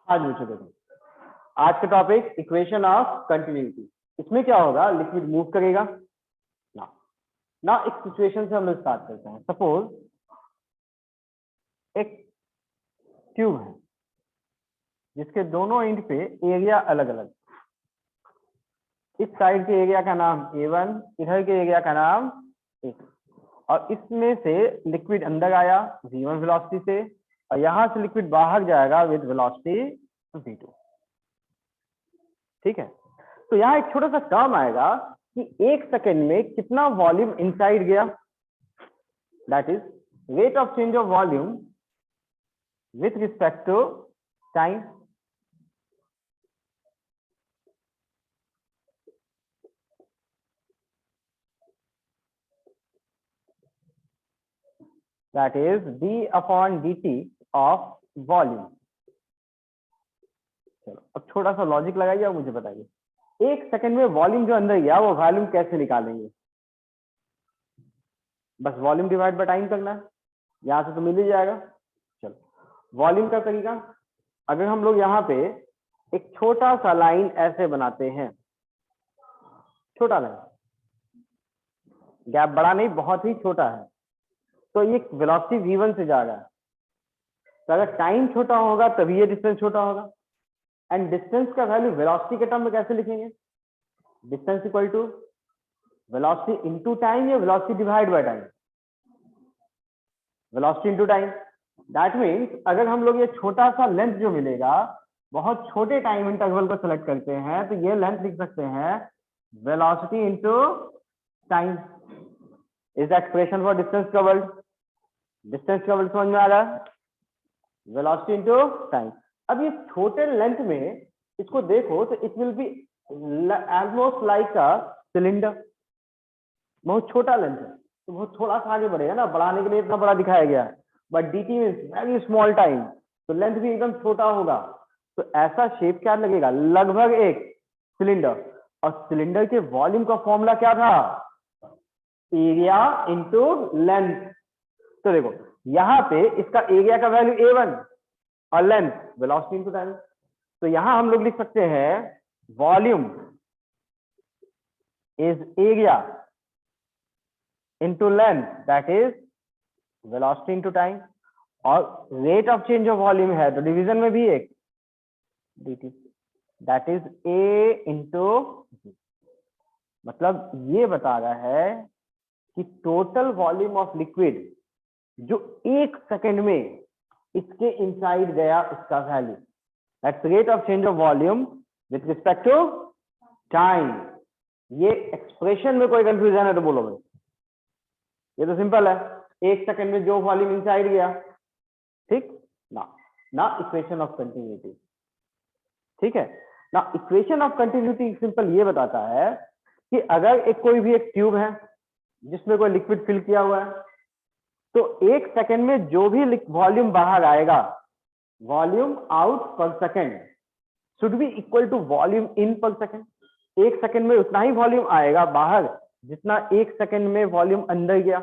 आज मुझे देखो, आज का टॉपिक इक्वेशन ऑफ कंटिन्यूटी। इसमें क्या होगा, लिक्विड मूव करेगा ना ना। एक सिचुएशन से हम लोग स्टार्ट करते हैं। सपोज एक ट्यूब है जिसके दोनों एंड पे एरिया अलग अलग। इस साइड के एरिया का नाम A1, इधर के एरिया का नाम A, और इसमें से लिक्विड अंदर आया V1 वेलोसिटी से, और यहां से लिक्विड बाहर जाएगा विद वेलोसिटी V2। ठीक है, तो यहाँ एक छोटा सा टर्म आएगा कि एक सेकेंड में कितना वॉल्यूम इनसाइड गया, that is rate of change of volume with respect to time. That is d/dt of volume. चलो अब थोड़ा सा लॉजिक लगाइए और मुझे बताइए, एक सेकंड में वॉल्यूम जो अंदर गया वो वॉल्यूम कैसे निकालेंगे? बस वॉल्यूम डिवाइड बाय टाइम करना है, यहां से तो मिल ही जाएगा। चलो वॉल्यूम का तरीका, अगर हम लोग यहाँ पे एक छोटा सा लाइन ऐसे बनाते हैं, छोटा लाइन, गैप बड़ा नहीं, बहुत ही छोटा है, तो ये वेलोसिटी v1 से जा रहा है। तो अगर टाइम छोटा होगा तभी ये डिस्टेंस छोटा होगा। एंड डिस्टेंस का वैल्यू वेलोसिटी के टर्म में कैसे लिखेंगे? Distance equal to velocity into time या velocity divide by time? Velocity into time. That means अगर हम लोग ये छोटा सा लेंथ जो मिलेगा, बहुत छोटे टाइम इंटरवल को सिलेक्ट करते हैं, तो ये लेंथ लिख सकते हैं velocity into time is expression for distance covered. Distance covered समझ में आ रहा है? Velocity into time. अब ये छोटे लेंथ में इसको देखो तो it will be almost like a cylinder. बहुत छोटा लेंथ है तो बहुत थोड़ा सा आगे बढ़ेगा ना, बढ़ाने के लिए इतना बड़ा दिखाया गया है, but dt means very small time, तो लेंथ भी एकदम छोटा होगा। तो ऐसा शेप क्या लगेगा? लगभग एक सिलेंडर। और सिलेंडर के वॉल्यूम का फॉर्मूला क्या था? Area into length. तो देखो यहाँ पे इसका एरिया का वैल्यू A1 और लेंथ वेलोसिटी इनटू टाइम। तो यहां हम लोग लिख सकते हैं volume is area into length, that is velocity into time. और rate of change of volume है तो डिवीजन में भी एक dt, that is A into G। मतलब ये बता रहा है कि टोटल वॉल्यूम ऑफ लिक्विड जो एक सेकेंड में इसके इनसाइड गया उसका value, that's rate of change of volume with respect to time. ये एक्सप्रेशन में कोई कंफ्यूजन है तो बोलो भाई, ये तो सिंपल है, एक सेकंड में जो वॉल्यूम इनसाइड गया। ठीक ना इक्वेशन ऑफ कंटिन्यूटी। ठीक है ना, इक्वेशन ऑफ कंटिन्यूटी सिंपल ये बताता है कि अगर एक कोई भी एक ट्यूब है जिसमें कोई लिक्विड फिल किया हुआ है, तो एक सेकंड में जो भी वॉल्यूम बाहर आएगा, वॉल्यूम आउट पर second should be equal to volume in पर सेकंड। एक सेकंड में उतना ही वॉल्यूम आएगा बाहर जितना एक सेकंड में वॉल्यूम अंदर गया,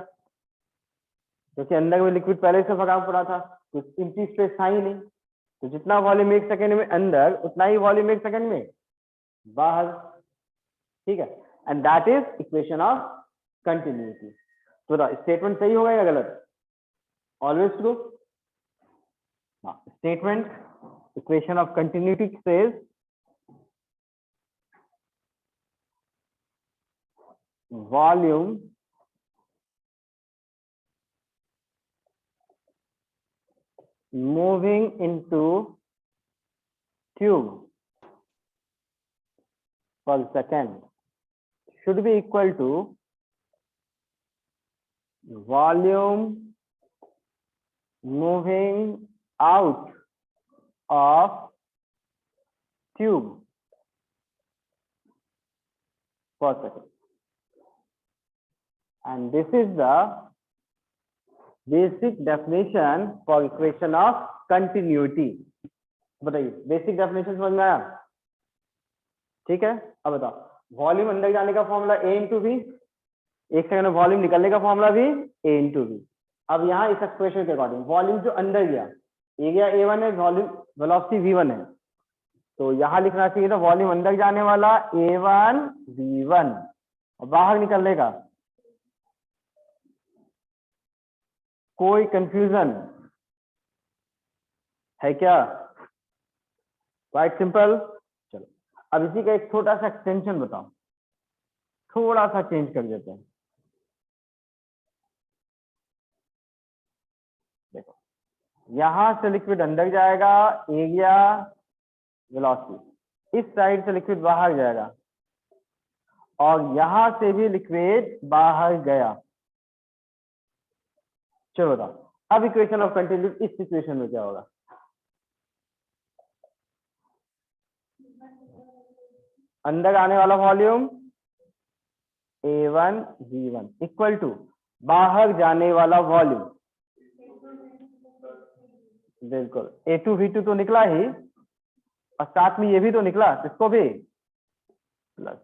क्योंकि अंदर में लिक्विड पहले से भरा पड़ा था, कुछ एम्प्टी स्पेस था ही नहीं। तो जितना वॉल्यूम एक सेकंड में अंदर, उतना ही वॉल्यूम एक सेकंड में बाहर। ठीक है, and that is equation of continuity. तो स्टेटमेंट सही होगा या गलत? Always true. Statement equation of continuity says volume moving into tube per second should be equal to volume moving out of tube per second, and this is the basic definition for equation of continuity. बताइए basic definition समझ में आया? ठीक है, अब बताओ volume अंदर जाने का फॉर्मूला A इंटू V, एक सेकंड में वॉल्यूम निकलने का फॉर्मूला भी A इंटू V। अब यहाँ इस एक्सप्रेशन के अकॉर्डिंग वॉल्यूम जो अंदर गया एरिया A1 है, वॉल्यूम वेलोसिटी V1 है, तो यहां लिखना चाहिए था वॉल्यूम अंदर जाने वाला A1 V1 और बाहर निकलने का। कोई कंफ्यूजन है क्या? Quite simple. चलो अब इसी का एक छोटा सा एक्सटेंशन बताओ, थोड़ा सा चेंज कर देते हैं। देखो यहां से लिक्विड अंदर जाएगा, एरिया वेलोसिटी, इस साइड से लिक्विड बाहर जाएगा और यहां से भी लिक्विड बाहर गया। चलो बताओ अब इक्वेशन ऑफ कंटिन्यूटी इस सिचुएशन में क्या होगा? अंदर आने वाला volume A1 V1 equal to बाहर जाने वाला वॉल्यूम, बिल्कुल A2 V2 तो निकला ही और साथ में ये भी तो निकला, इसको भी प्लस।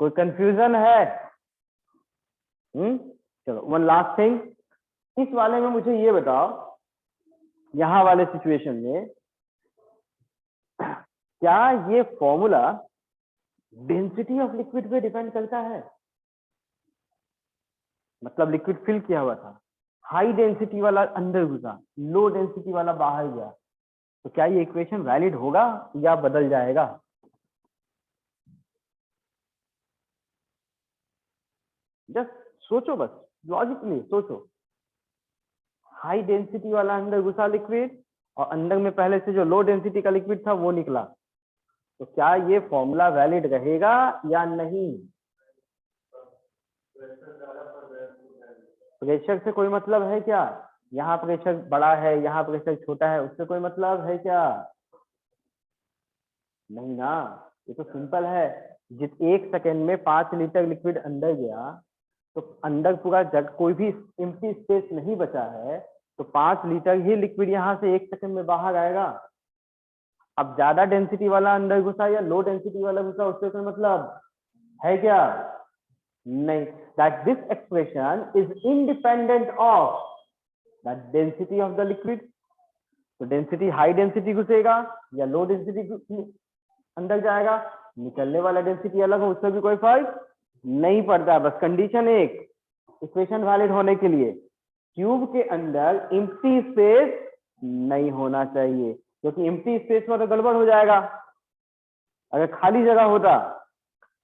कोई कंफ्यूजन है? चलो वन लास्ट थिंग, इस वाले में मुझे ये बताओ, यहां वाले सिचुएशन में क्या ये फॉर्मूला डेंसिटी ऑफ लिक्विड पे डिपेंड करता है? मतलब लिक्विड फिल किया हुआ था, हाई डेंसिटी वाला अंदर घुसा, लो डेंसिटी वाला बाहर गया, तो क्या ये इक्वेशन वैलिड होगा या बदल जाएगा? जस्ट सोचो, बस लॉजिकली सोचो। हाई डेंसिटी वाला अंदर घुसा लिक्विड और अंदर में पहले से जो लो डेंसिटी का लिक्विड था वो निकला, तो क्या ये फॉर्मूला वैलिड रहेगा या नहीं? प्रेशर से कोई मतलब है क्या? यहाँ प्रेशर बड़ा है, यहाँ प्रेशर छोटा है, उससे कोई मतलब है क्या? नहीं ना, ये तो सिंपल है। जिस 1 सेकेंड में 5 लीटर लिक्विड अंदर गया तो अंदर पूरा जग कोई भी एम्प्टी स्पेस नहीं बचा है, तो 5 लीटर ही लिक्विड यहाँ से 1 सेकेंड में बाहर आएगा। अब ज्यादा डेंसिटी वाला अंदर घुसा या लो डेंसिटी वाला घुसा उससे कोई मतलब है क्या? नहीं। That this expression is independent of the density of the liquid. तो डेंसिटी हाई डेंसिटी घुसेगा या लो डेंसिटी अंदर जाएगा, निकलने वाला डेंसिटी अलग हो, उससे भी कोई फर्क नहीं पड़ता। बस कंडीशन एक, इक्वेशन वैलिड होने के लिए ट्यूब के अंदर एम्प्टी स्पेस नहीं होना चाहिए, क्योंकि एम्प्टी स्पेस में तो गड़बड़ हो जाएगा। अगर खाली जगह होता,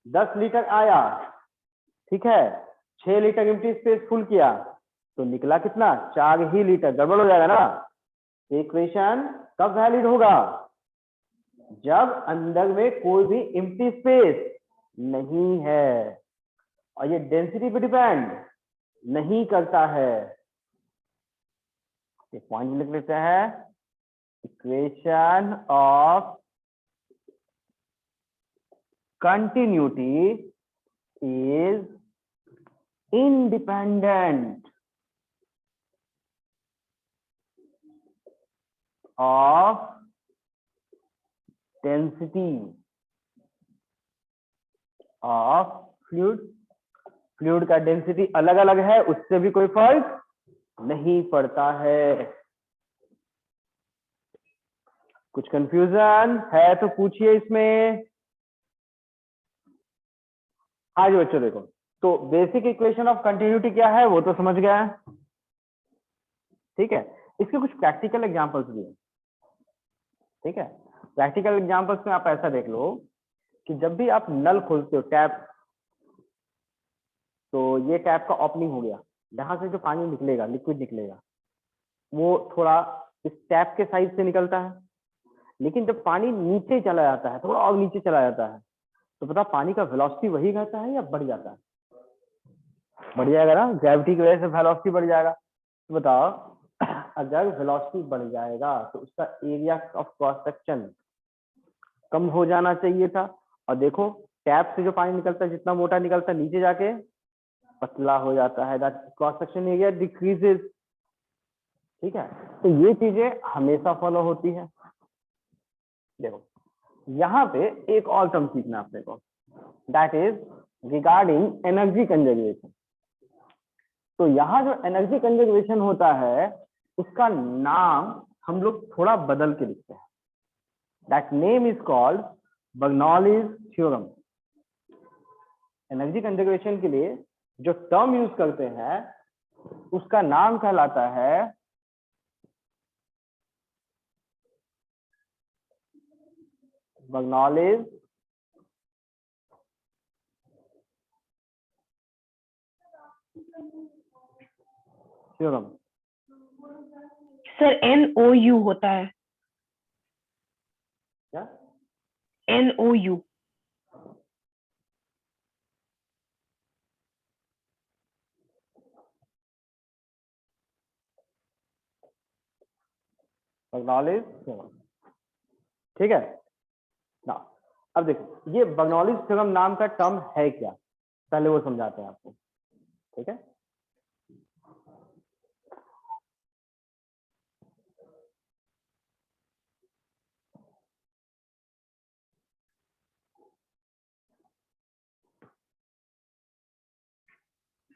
10 लीटर आया, ठीक है, 6 लीटर एम्प्टी स्पेस फुल किया, तो निकला कितना? 4 ही लीटर, गड़बड़ हो जाएगा ना। इक्वेशन कब वैलिड होगा? जब अंदर में कोई भी एम्प्टी स्पेस नहीं है और ये डेंसिटी पे डिपेंड नहीं करता है। एक पॉइंट लिख लेते हैं, equation of continuity is independent of density of fluid। Fluid का डेंसिटी अलग अलग है, उससे भी कोई फर्क नहीं पड़ता है। कुछ कंफ्यूजन है तो पूछिए इसमें। आज बच्चों देखो, तो बेसिक इक्वेशन ऑफ कंटिन्यूटी क्या है वो तो समझ गया है, ठीक है। इसके कुछ प्रैक्टिकल एग्जांपल्स भी हैं, ठीक है। प्रैक्टिकल एग्जांपल्स में आप ऐसा देख लो कि जब भी आप नल खोलते हो, टैप, तो ये टैप का ओपनिंग हो गया, यहाँ से जो पानी निकलेगा, लिक्विड निकलेगा, वो थोड़ा इस टैप के साइड से निकलता है, लेकिन जब पानी नीचे चला जाता है, थोड़ा और नीचे चला जाता है, तो पता पानी का वेलोसिटी वही रहता है या बढ़ जाता है? बढ़ जाएगा ना, ग्रेविटी की वजह से वेलोसिटी बढ़ जाएगा। तो बताओ, अगर वेलोसिटी बढ़ जाएगा तो उसका एरिया ऑफ क्रॉस सेक्शन कम हो जाना चाहिए था। और देखो टैप से जो पानी निकलता है, जितना मोटा निकलता है, नीचे जाके पतला हो जाता है, that cross section area decreases, ठीक है। तो ये चीजें हमेशा फॉलो होती है। देखो यहाँ पे एक और टर्म सीखना अपने को, that is regarding energy conservation. तो यहाँ जो एनर्जी कंजर्वेशन होता है, उसका नाम हम लोग थोड़ा बदल के लिखते हैं। That name is called Bernoulli's theorem. Energy conservation के लिए जो टर्म यूज करते हैं उसका नाम कहलाता है बर्नौलीज थ्योरम। सर NOU होता है, क्या? NOU। बर्नौलीज थ्योरम, ठीक है ना। अब देखो ये बर्नौलीज थ्योरम नाम का टर्म है क्या, पहले वो समझाते हैं आपको, ठीक है।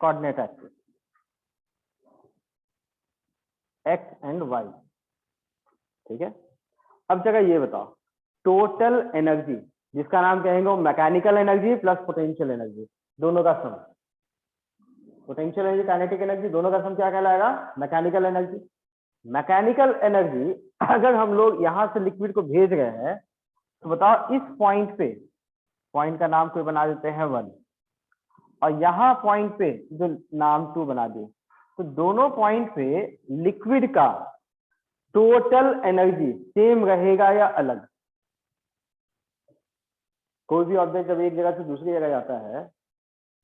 Coordinate axis X and Y, ठीक है। अब जगह ये बताओ, टोटल एनर्जी जिसका नाम कहेंगे mechanical energy plus potential energy, दोनों का सम, पोटेंशियल एनर्जी काइनेटिक एनर्जी, दोनों का सम क्या कहलाएगा? Mechanical energy. मैकेनिकल एनर्जी अगर हम लोग यहां से लिक्विड को भेज रहे हैं तो बताओ इस पॉइंट पे, पॉइंट का नाम कोई बना देते हैं 1, और यहाँ पॉइंट पे जो नाम 2 बना दिए, तो दोनों पॉइंट पे लिक्विड का टोटल एनर्जी सेम रहेगा या अलग? कोई भी ऑब्जेक्ट जब एक जगह से दूसरी जगह जाता है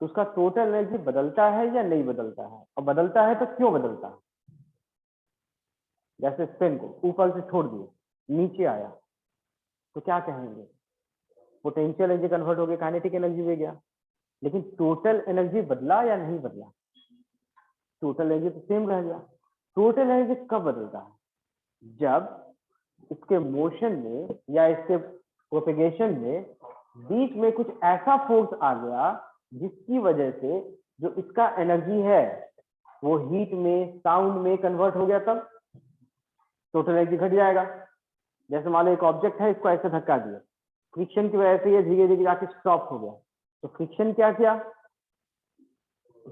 तो उसका टोटल एनर्जी बदलता है या नहीं बदलता है, और बदलता है तो क्यों बदलता है? जैसे स्पिन को ऊपर से छोड़ दिए नीचे आया तो क्या कहेंगे? पोटेंशियल एनर्जी कन्वर्ट हो गया काइनेटिक एनर्जी में गया, लेकिन टोटल एनर्जी बदला या नहीं बदला? टोटल एनर्जी तो सेम रह गया। टोटल एनर्जी कब बदलता है? जब इसके मोशन में या इसके प्रोपेगेशन में बीच में कुछ ऐसा फोर्स आ गया जिसकी वजह से जो इसका एनर्जी है वो हीट में, साउंड में कन्वर्ट हो गया, तब टोटल एनर्जी घट जाएगा। जैसे मान लो एक ऑब्जेक्ट है, इसको ऐसे धक्का दिया, फ्रिक्शन की वजह से ये धीरे धीरे जाके स्टॉप हो गया, तो फ्रिक्शन क्या किया?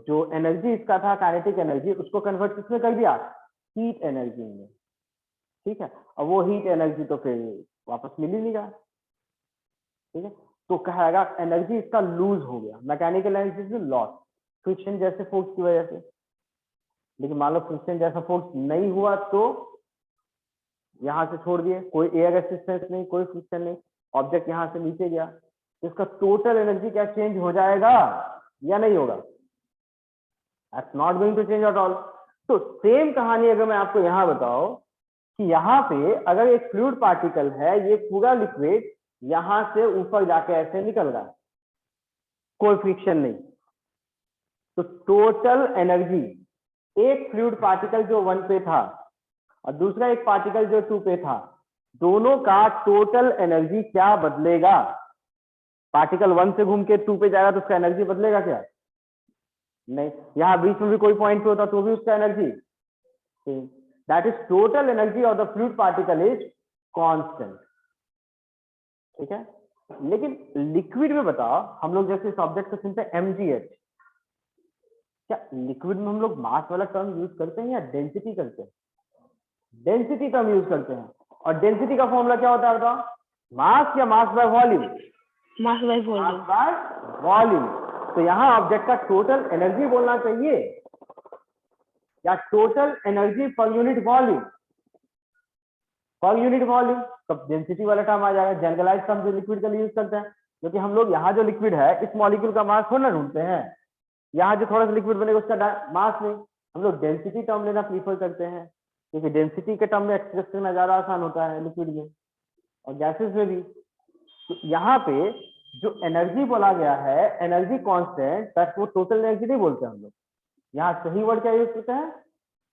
जो एनर्जी इसका था काइनेटिक एनर्जी, उसको कन्वर्ट किसमें कर दिया? हीट एनर्जी में, ठीक है। और वो हीट एनर्जी तो फिर वापस मिल ही नहीं रहा, ठीक है। तो कहेगा एनर्जी इसका लूज हो गया, मैकेनिकल एनर्जी से लॉस, फ्रिक्शन जैसे फोर्स की वजह से। लेकिन मान लो फ्रिक्शन जैसा फोर्स नहीं हुआ तो यहां से छोड़ दिए, कोई एयर रेसिस्टेंस नहीं, कोई फ्रिक्शन नहीं, ऑब्जेक्ट यहां से नीचे गया, तो इसका टोटल एनर्जी क्या चेंज हो जाएगा या नहीं होगा? That's not going to change at all. तो सेम कहानी अगर मैं आपको यहां बताऊं कि यहाँ पे अगर एक फ्लूइड पार्टिकल है, ये पूरा लिक्विड यहां से ऊपर जाके ऐसे निकल रहा है, कोई फ्रिक्शन नहीं, तो टोटल एनर्जी, एक फ्लूइड पार्टिकल जो 1 पे था और दूसरा एक पार्टिकल जो 2 पे था, दोनों का टोटल एनर्जी क्या बदलेगा? पार्टिकल 1 से घूम के 2 पे जाएगा तो उसका एनर्जी बदलेगा क्या? नहीं। यहाँ बीच में भी कोई पॉइंट पे होता तो भी उसका energy, that is total energy of the fluid particle is constant, ठीक है। लेकिन लिक्विड में बताओ, हम लोग जैसे इस ऑब्जेक्ट को सुनते हैं mgh, क्या लिक्विड में हम लोग मास वाला टर्म यूज करते हैं या डेंसिटी करते हैं? डेंसिटी टर्म यूज करते हैं, और डेंसिटी का फॉर्मूला क्या होता है बताओ? मास या mass by volume? Mass by volume. Mass by volume. तो यहाँ ऑब्जेक्ट का टोटल एनर्जी बोलना चाहिए या total energy per unit volume? Per unit volume, तब डेंसिटी वाला टर्म आ जाएगा, जनरलाइज टर्म जो लिक्विड का यूज करते हैं। क्योंकि हम लोग यहाँ जो लिक्विड है इस मॉलिक्यूल का मास थोड़ा ढूंढते हैं, यहाँ जो थोड़ा सा लिक्विड बनेगा उसका मास नहीं, हम लोग डेंसिटी टर्म लेना प्रीफर करते हैं, क्योंकि डेंसिटी के टर्म में एक्सप्रेस करना ज्यादा आसान होता है लिक्विड में और गैसेस में भी। तो यहाँ पे जो एनर्जी बोला गया है, एनर्जी कांस्टेंट, दैट वो टोटल एनर्जी नहीं बोलते हम लोग, यहाँ सही वर्ड क्या यूज करते हैं?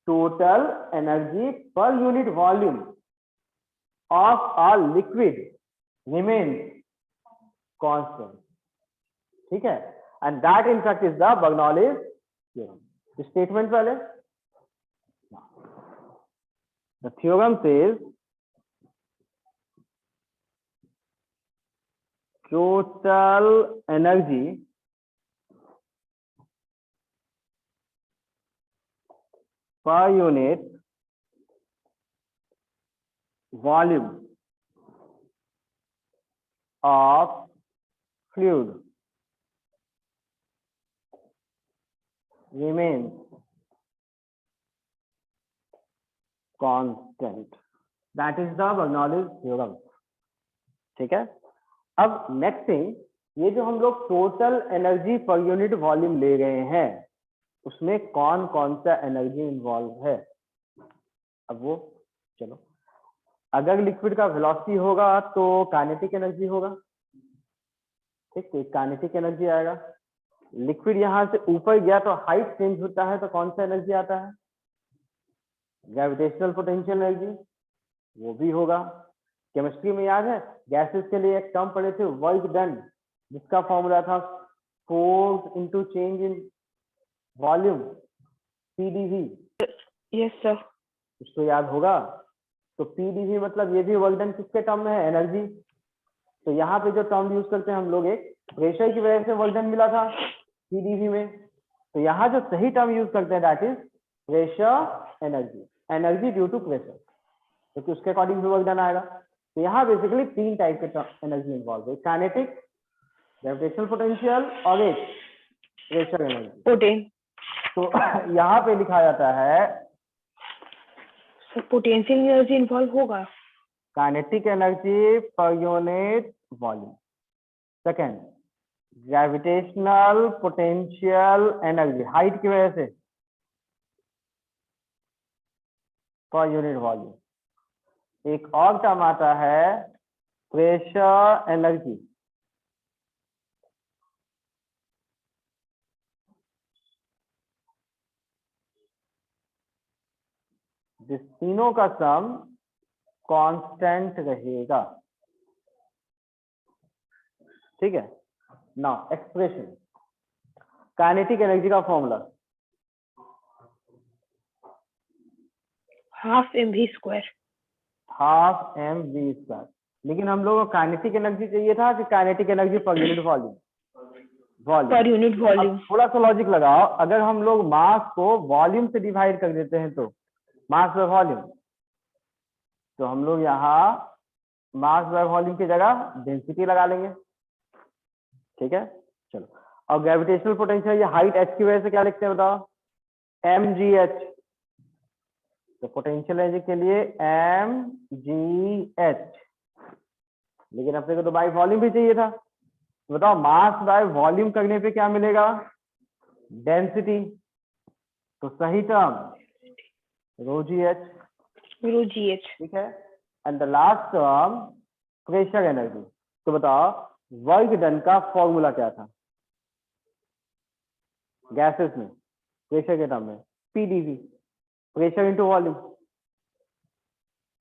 Total energy per unit volume of a liquid remains constant, ठीक है। And that in fact is the Bernoulli's theorem. Statement पहले The theorem says total energy per unit volume of fluid remains constant. That is the Bernoulli's theorem. ठीक है, अब next thing, ये जो हम लोग total energy per unit volume ले रहे हैं उसमें कौन कौन सा एनर्जी इन्वॉल्व है। अब वो चलो, अगर लिक्विड का वेलोसिटी होगा तो काइनेटिक एनर्जी होगा, ठीक, तो काइनेटिक एनर्जी आएगा। लिक्विड यहां से ऊपर गया तो हाइट चेंज होता है तो कौन सा एनर्जी आता है, ग्रेविटेशनल पोटेंशियल एनर्जी, वो भी होगा। केमिस्ट्री में याद है गैसेस के लिए एक टर्म पढ़े थे वर्क डन, जिसका फॉर्मूला था force into change in volume PDV. Yes sir. उसको याद होगा। तो पीडीवी मतलब ये भी वर्क डन किसके टर्म में है, एनर्जी। तो यहाँ पे जो टर्म यूज करते हैं हम लोग, एक प्रेशर की वजह से वर्क डन मिला था पीडीवी में, तो यहाँ जो सही टर्म यूज करते हैं that is pressure energy, energy due to pressure, क्योंकि उसके अकॉर्डिंग भी वर्क डन आएगा। तो यहाँ बेसिकली तीन टाइप के एनर्जी इन्वॉल्व है, काइनेटिक, ग्रेविटेशनल पोटेंशियल और एक प्रेशर एनर्जी। पोटेन तो यहाँ पे लिखा जाता है पोटेंशियल एनर्जी इन्वॉल्व होगा, kinetic energy per unit volume. Second, gravitational potential energy, height की वजह से पर यूनिट वॉल्यूम। एक और टर्म आता है प्रेशर एनर्जी, जिस तीनों का सम कांस्टेंट रहेगा, ठीक है ना। एक्सप्रेशन, काइनेटिक एनर्जी का formula half mv square, half M V square. लेकिन हम लोगों को काइनेटिक एनर्जी चाहिए था कि kinetic energy per unit volume, per unit volume. थोड़ा सा लॉजिक लगाओ, अगर हम लोग मास को वॉल्यूम से डिवाइड कर देते हैं तो मास बाय वॉल्यूम, तो हम लोग यहाँ मास बाय वॉल्यूम की जगह डेंसिटी लगा लेंगे, ठीक है। चलो, और ग्रेविटेशनल पोटेंशियल, ये हाइट एच की वजह से क्या लिखते हैं बताओ, एम जी एच। तो पोटेंशियल एनर्जी के लिए एम जी एच, लेकिन अपने को तो बाय वॉल्यूम भी चाहिए था। तो बताओ मास बाय वॉल्यूम करने पे क्या मिलेगा, डेंसिटी। तो सही टर्म रो जी एच, ठीक है। And the last term pressure energy. तो बताओ वर्क डन का फॉर्मूला क्या था गैसेस में, प्रेशर के टर्म में, पीडीवी, प्रेशर इंटू वॉल्यूम।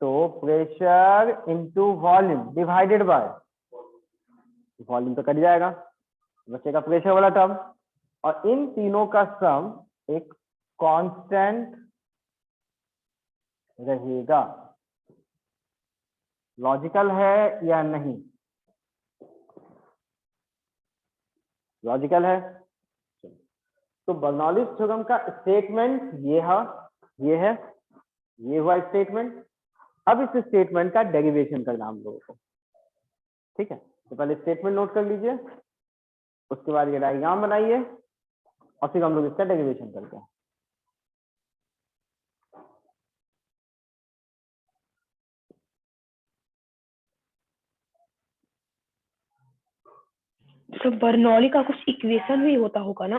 तो pressure into volume divided by volume तो कट जाएगा, बचेगा प्रेशर वाला टर्म, और इन तीनों का सम एक कांस्टेंट रहेगा। लॉजिकल है या नहीं, लॉजिकल है। तो बर्नौलीज थ्योरम का स्टेटमेंट ये है, ये है, ये हुआ स्टेटमेंट। अब इस स्टेटमेंट का डेरिवेशन करना हम लोगों को, ठीक है। तो पहले स्टेटमेंट नोट कर लीजिए, उसके बाद ये डायग्राम बनाइए और फिर हम लोग इसका डेरिवेशन करते हैं। तो बर्नौली का कुछ इक्वेशन भी होता होगा ना,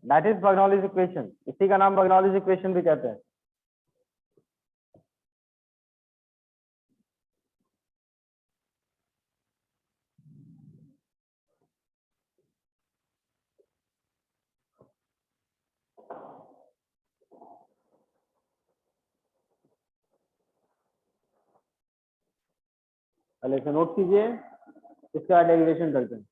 दैट इज बर्नौलीज इक्वेशन, इसी का नाम बर्नौलीज इक्वेशन भी कहते हैं। पहले इसे नोट कीजिए, इसका डेरिवेशन करते हैं।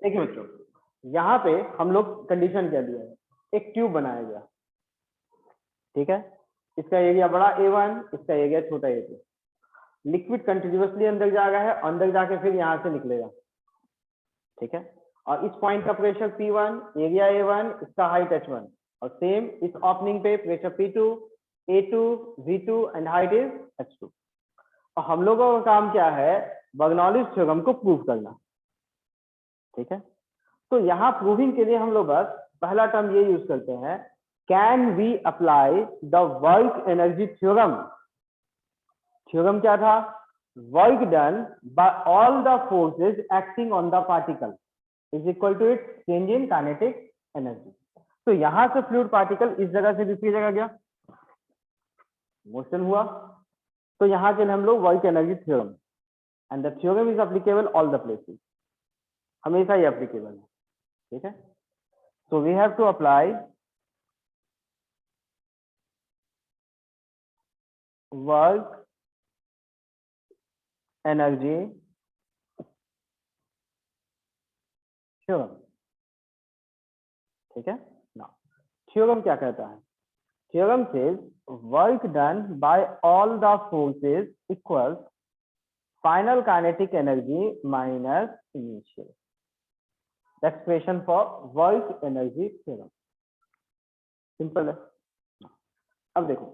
देखिए बच्चों, यहाँ पे हम लोग कंडीशन क्या दिया है, एक ट्यूब बनाया गया, ठीक है, इसका एरिया बड़ा A1, इसका एरिया छोटा A2, लिक्विड कंटिन्यूअसली अंदर जा रहा है, अंदर जाके फिर यहाँ से निकलेगा, ठीक है, और इस पॉइंट का प्रेशर P1, एरिया A1, इसका हाइट H1, और सेम इस ओपनिंग पे pressure P2, A2, V2 and height is H2। और हम लोगों का काम क्या है, बर्नौलीज थ्योरम को प्रूव करना, ठीक है। तो यहाँ प्रूविंग के लिए हम लोग बस पहला टर्म ये यूज करते हैं, can we apply the work energy theorem. Theorem क्या था, work done by all the forces acting on the particle is equal to its change in kinetic energy. तो यहां से फ्लूइड पार्टिकल इस जगह से दूसरी जगह गया, मोशन हुआ, तो यहां के लिए हम लोग work energy theorem, and the theorem is applicable all the places, हमेशा ही एप्लीकेबल है, ठीक है। So we have to apply work energy theorem, ठीक है ना। थ्योरम क्या कहता है, theorem says work done by all the forces equals final kinetic energy minus initial. Expression for work energy theorem simple है। अब देखो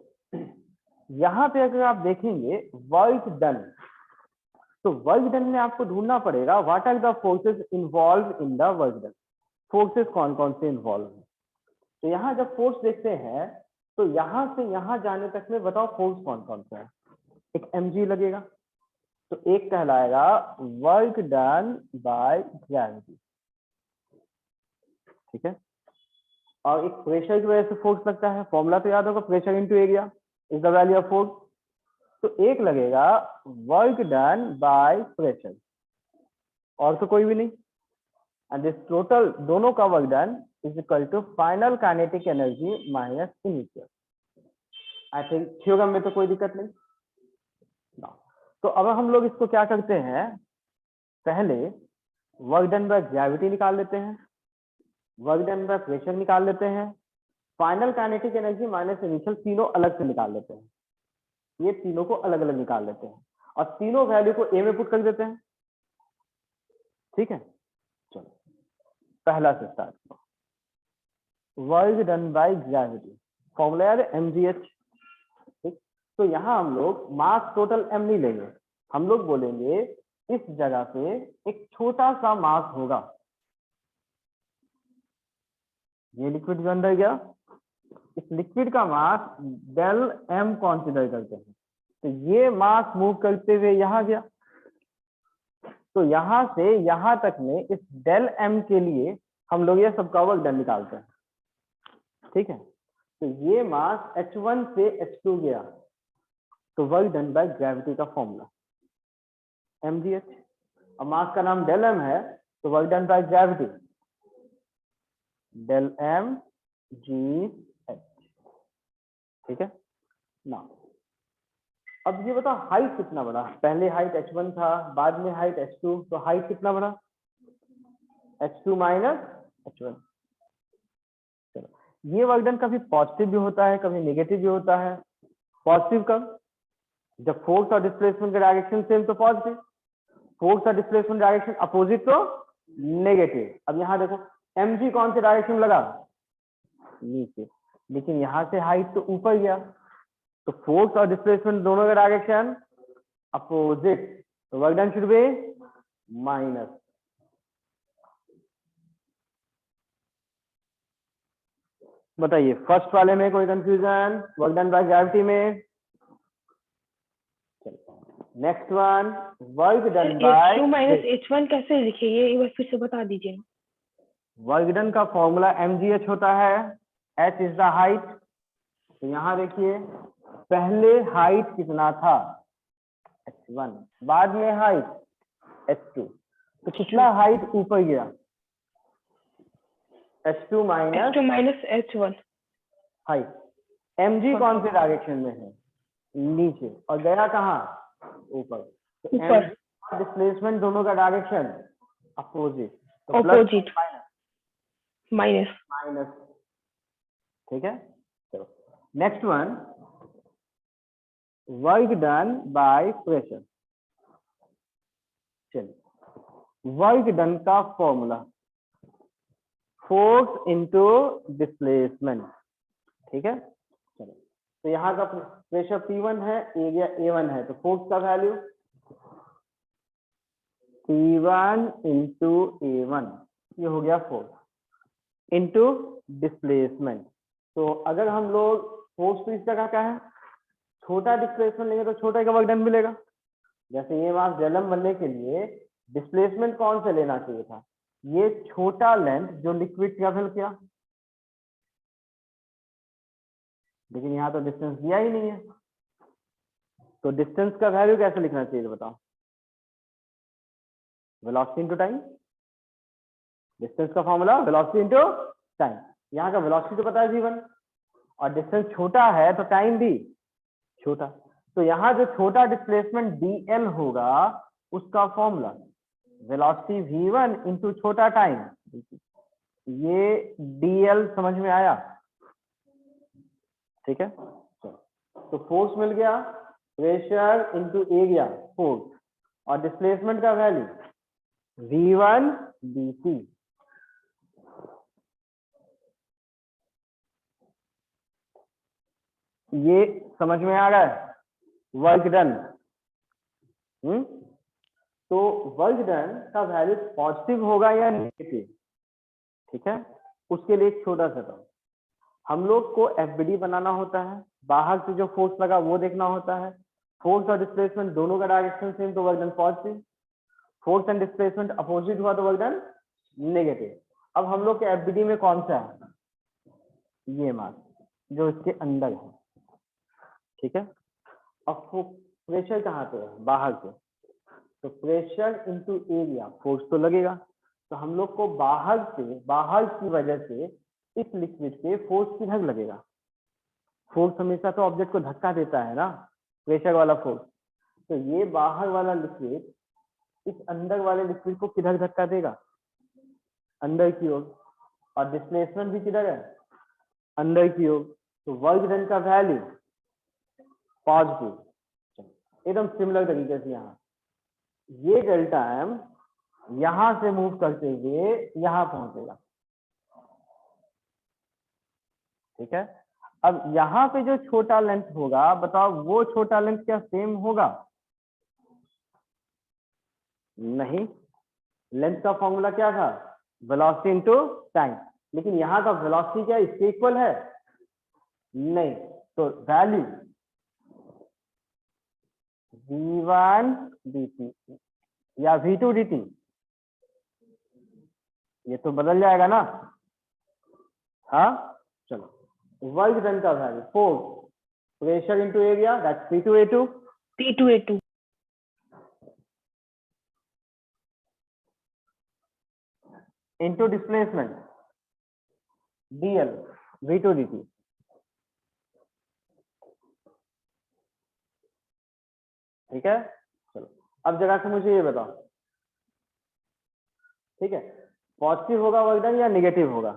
यहां पे अगर आप देखेंगे वर्क डन, तो वर्क डन में आपको ढूंढना पड़ेगा what are the forces involve in the work done, forces कौन कौन से इन्वॉल्व है। तो यहाँ जब फोर्स देखते हैं तो यहां से यहां जाने तक में बताओ फोर्स कौन कौन सा है, एक mg लगेगा, तो एक कहलाएगा वर्क डन बाय ग्रेविटी, ठीक है, और एक प्रेशर की वजह से फोर्स लगता है, फॉर्मूला तो याद होगा, pressure into area is the value of force, तो एक लगेगा वर्क डन बाय प्रेशर, और तो कोई भी नहीं, एंड दिस टोटल दोनों का work done is equal to final kinetic energy minus initial. I think theorem में तो कोई दिक्कत नहीं ना। तो अब हम लोग इसको क्या करते हैं, पहले वर्क डन बाय ग्रेविटी निकाल लेते हैं, वर्क डन बाय प्रेशर निकाल लेते हैं, final kinetic energy minus initial तीनों अलग से निकाल लेते हैं, ये तीनों को अलग अलग निकाल लेते हैं और तीनों वैल्यू को ए में पुट कर देते हैं, ठीक है। चलो पहला से स्टार्ट करो, work done by gravity, formula याद है mgh, ठीक। तो यहाँ हम लोग मास टोटल m नहीं लेंगे, हम लोग बोलेंगे इस जगह पे एक छोटा सा मास होगा, ये लिक्विड जो अंदर गया, इस लिक्विड का मास डेल m कंसीडर करते हैं, तो ये मास मूव करते हुए यहाँ गया, तो यहाँ से यहाँ तक में इस डेल m के लिए हम लोग ये सबका वर्क डन निकालते हैं, ठीक है। तो ये मास h1 से h2 गया, तो वर्क डन बाय ग्रेविटी का फॉर्मूला mgh, अब मास का नाम डेल m है, तो work done by gravity del m g h, ठीक है ना। अब ये बताओ हाइट कितना बड़ा, पहले हाइट h1 था, बाद में हाइट h2, तो हाइट कितना बड़ा, h2 माइनस h1। चलो ये वर्क डन कभी पॉजिटिव भी होता है, कभी नेगेटिव भी होता है। पॉजिटिव कब, जब फोर्स और डिस्प्लेसमेंट का डायरेक्शन सेम तो पॉजिटिव, फोर्स और डिस्प्लेसमेंट डायरेक्शन अपोजिट तो नेगेटिव। अब यहाँ देखो mg कौन से डायरेक्शन लगा, नीचे, लेकिन यहाँ से हाइट तो ऊपर गया, तो फोर्स और डिस्प्लेसमेंट दोनों का डायरेक्शन अपोजिट, तो work done should be minus. बताइए फर्स्ट वाले में कोई confusion, work done by gravity में। Next one, work done by h2 minus h1 कैसे लिखे, ये एक बार फिर से बता दीजिए ना। वर्क डन का फॉर्मूला mgh होता है, h इज द हाइट, तो यहाँ देखिए पहले हाइट कितना था h1, बाद में हाइट h2, तो कितना हाइट ऊपर गया h2 minus h1 height. mg कौन से डायरेक्शन में है, नीचे, और गया कहाँ, ऊपर, तो ऊपर, डिस्प्लेसमेंट दोनों का डायरेक्शन अपोजिट, तो प्लस ऑपोजिट माइनस माइनस। ठीक है, चलो next one, work done by pressure. चलिए, वर्क डन का फॉर्मूला फोर्स इनटू डिस्प्लेसमेंट। ठीक है, चलो तो यहाँ का प्रेशर P1 है, एरिया A1 है, तो फोर्स का वैल्यू P1 इंटू A1, ये हो गया फोर्स इंटू डिस्प्लेसमेंट। तो अगर हम लोग फोर्स तो इस जगह का है, छोटा डिस्प्लेसमेंट लेंगे तो छोटा का वर्क डन मिलेगा। जैसे ये मास डेलम बनने के लिए डिस्प्लेसमेंट कौन से लेना चाहिए था, ये छोटा लेंथ जो लिक्विड ट्रेवल किया, लेकिन यहाँ तो डिस्टेंस दिया ही नहीं है, तो डिस्टेंस का वैल्यू कैसे लिखना चाहिए बताओ, वेलोसिटी इनटू टाइम। डिस्टेंस का फॉर्मूला वेलोसिटी इनटू टाइम। यहाँ का वेलोसिटी तो पता है v1, और डिस्टेंस छोटा है तो टाइम भी छोटा, तो यहाँ जो छोटा डिस्प्लेसमेंट dl होगा उसका फॉर्मूला वेलोसिटी v1 इंटू छोटा टाइम। ये dl समझ में आया? ठीक है, तो फोर्स मिल गया, प्रेशर इंटू एरिया फोर्स, और डिस्प्लेसमेंट का वैल्यू v1 dt। ये समझ में आ रहा है? Work done. तो वर्क डन का वैल्यू पॉजिटिव होगा या नेगेटिव? ठीक है, उसके लिए एक छोटा सा था, हम लोग को एफबीडी बनाना होता है, बाहर से जो फोर्स लगा वो देखना होता है, फोर्स और डिस्प्लेसमेंट दोनों का डायरेक्शन सेम तो work done positive, force and displacement opposite हुआ तो वर्क डन नेगेटिव। अब हम लोग के एफबीडी में कौन सा है, ये मास जो इसके अंदर है। ठीक है, अब प्रेशर कहाँ पे है, बाहर से, तो प्रेशर इनटू एरिया फोर्स तो लगेगा, तो हम लोग को बाहर से, बाहर की वजह से इस लिक्विड पे फोर्स किधर लगेगा, फोर्स हमेशा तो ऑब्जेक्ट को धक्का देता है ना, प्रेशर वाला फोर्स, तो ये बाहर वाला लिक्विड इस अंदर वाले लिक्विड को किधर धक्का देगा, अंदर की ओर, और डिस्प्लेसमेंट भी किधर है, अंदर की ओर, तो वर्क डन का वैल्यू पॉजिटिव। एकदम सिमिलर तरीके से यहाँ ये डेल्टा एम यहां से मूव करते हुए यहां पहुंचेगा। ठीक है, अब यहाँ पे जो छोटा लेंथ होगा, बताओ वो छोटा लेंथ क्या सेम होगा? नहीं, लेंथ का फॉर्मूला क्या था, वेलोसिटी इनटू टाइम, लेकिन यहाँ का वेलोसिटी क्या इसके इक्वल है? नहीं, तो वैल्यू v1 dt या v2 dt, ये तो बदल जाएगा ना। हाँ, चलो वर्क डन का value force, pressure into area that's P2A2, P2A2 into displacement dl v2 dt। ठीक है, चलो अब जगह से मुझे ये बताओ, ठीक है, पॉजिटिव होगा वर्क डन या नेगेटिव होगा?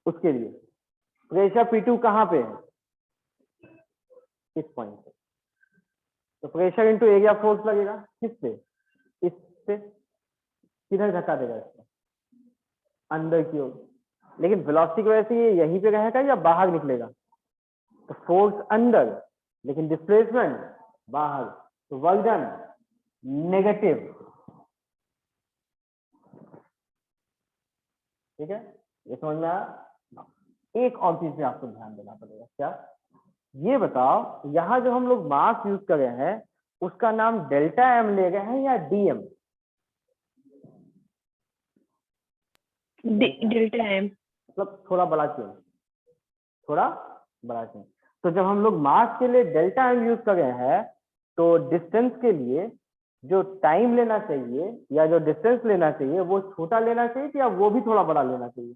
उसके लिए प्रेशर P2 कहाँ पे है, इस पॉइंट पे, तो प्रेशर इनटू एरिया फोर्स लगेगा किस पे, इस पे, किधर धक्का देगा इसको, अंदर की ओर, लेकिन वेलोसिटी की वजह से ये यहीं पे रहेगा या बाहर निकलेगा, तो फोर्स अंदर लेकिन डिस्प्लेसमेंट बाहर, तो वर्क डन नेगेटिव। ठीक है, ये समझ में आया? एक और चीज पे आपको ध्यान देना पड़ेगा, क्या? ये बताओ, यहाँ जो हम लोग मास यूज कर रहे हैं उसका नाम डेल्टा एम ले गए हैं या डीएम? डेल्टा एम, मतलब थोड़ा बड़ा क्यों, थोड़ा बड़ा क्यों? तो जब हम लोग मास के लिए डेल्टा एम यूज कर रहे हैं तो डिस्टेंस के लिए जो टाइम लेना चाहिए या जो डिस्टेंस लेना चाहिए वो छोटा लेना चाहिए या वो भी थोड़ा बड़ा लेना चाहिए?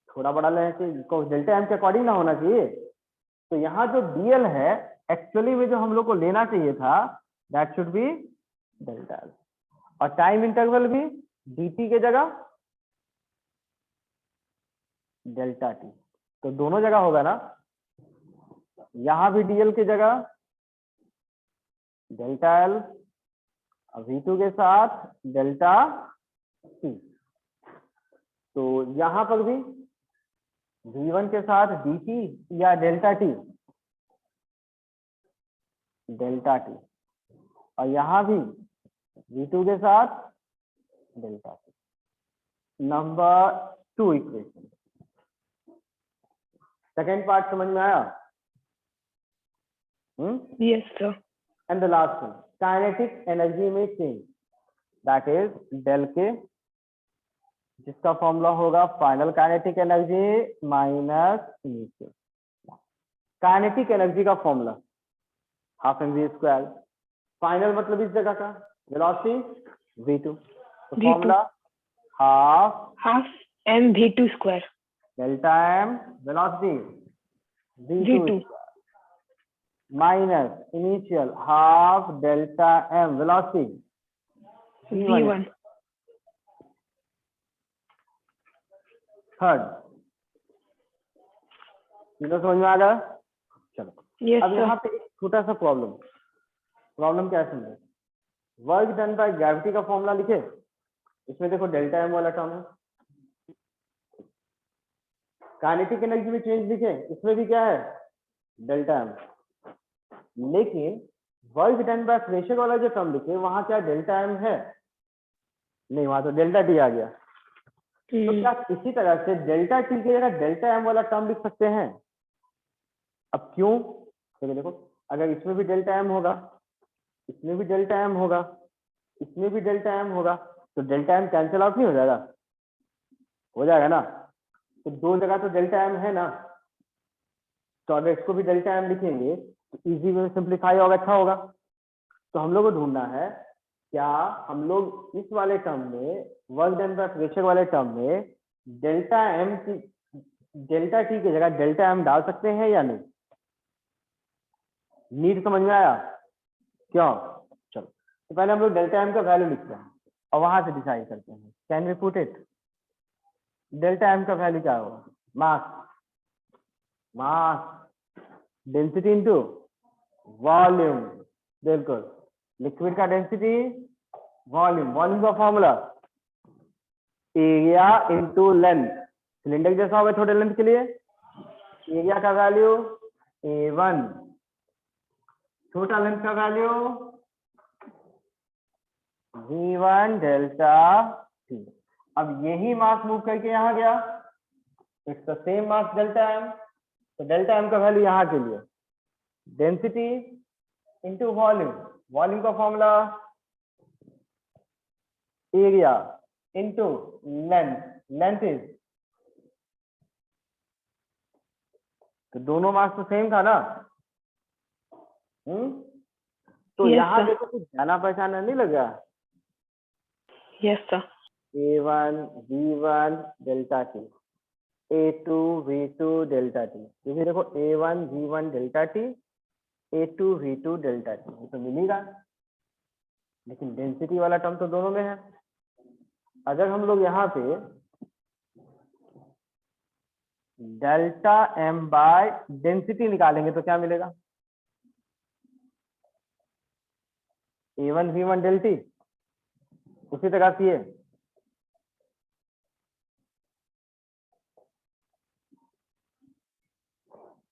थोड़ा बड़ा लेना चाहिए, तो डेल्टा एम के अकॉर्डिंग ना होना चाहिए। तो यहाँ जो डीएल है एक्चुअली में जो हम लोग को लेना चाहिए था that should be delta L, और टाइम इंटरवल भी dt के जगह डेल्टा टी। तो दोनों जगह होगा ना, यहाँ भी डीएल की जगह डेल्टा एल, V2 के साथ डेल्टा टी। तो यहाँ पर भी V1 के साथ dt या डेल्टा टी, डेल्टा टी, और यहाँ भी V2 के साथ delta T. Number 2 equation. Second part समझ में आया? Yes, sir. And the last one, kinetic energy में change, that is del K, जिसका फॉर्मूला होगा final kinetic energy minus initial. Kinetic energy का formula half M V square, final मतलब इस जगह का वेलोसिटी v2, तो V2 formula half half mv2 square delta M velocity v2 v2 minus initial half delta M velocity v1. Third. तीनों समझ में आ गया? चलो Yes, अब sir. यहाँ पे एक छोटा सा प्रॉब्लम क्या है समझे, वर्क डन बाय ग्रेविटी का फॉर्मूला लिखे, इसमें देखो डेल्टा एम वाला टर्म है। काइनेटिक एनर्जी में चेंज लिखे, इसमें भी क्या है डेल्टा एम, लेकिन वर्क डन बाय प्रेशर वाला जो टर्म लिखे वहां क्या डेल्टा एम है? नहीं, वहां तो डेल्टा टी आ गया। तो क्या इसी तरह से डेल्टा टी की जगह डेल्टा एम वाला टर्म लिख सकते हैं? अब क्यों? तो देखो, अगर इसमें भी डेल्टा एम होगा, इसमें भी डेल्टा एम होगा, इसमें भी डेल्टा एम होगा, तो डेल्टा एम कैंसिल आउट नहीं हो जाएगा? हो जाएगा ना। तो दो जगह तो डेल्टा एम है ना, तो अगर इसको भी डेल्टा एम लिखेंगे तो इजी वे में सिंप्लीफाई होगा, अच्छा होगा। तो हम लोग को ढूंढना है क्या हम लोग इस वाले टर्म में, वर्क डन बाय प्रेशर वाले टर्म में डेल्टा टी की जगह डेल्टा एम डाल सकते हैं या नहीं? नीड समझ में आया? क्यों? चलो तो पहले हम लोग डेल्टा एम का वैल्यू लिखते हैं और वहां से डिसाइड करते हैं। Can we put it? Delta M का वैल्यू क्या होगा? Mass density into volume. बिल्कुल, लिक्विड का डेंसिटी वॉल्यूम का formula area into length. Cylinder जैसा होगा छोटे लेंथ के लिए, एरिया का वैल्यू A1, छोटा लेंथ का वैल्यू V1 डेल्टा T। अब यही मास मूव करके यहाँ गया, it's the same mass delta M. तो डेल्टा एम का वैल्यू यहाँ के लिए डेंसिटी इंटू वॉल्यूम का formula area into length is, तो दोनों मास तो सेम था ना। तो Yes, यहाँ sir. देखो कुछ जाना पहचाना नहीं लगा। Yes, sir. A1 V1 delta T, A2 V2 delta T, क्योंकि देखो A1 V1 delta T, A2 V2 delta T, ये तो मिलेगा, लेकिन डेंसिटी वाला टर्म तो दोनों में है। अगर हम लोग यहाँ पे डेल्टा एम बाय डेंसिटी निकालेंगे तो क्या मिलेगा? A1 V1 डेल्टी, उसी तरह से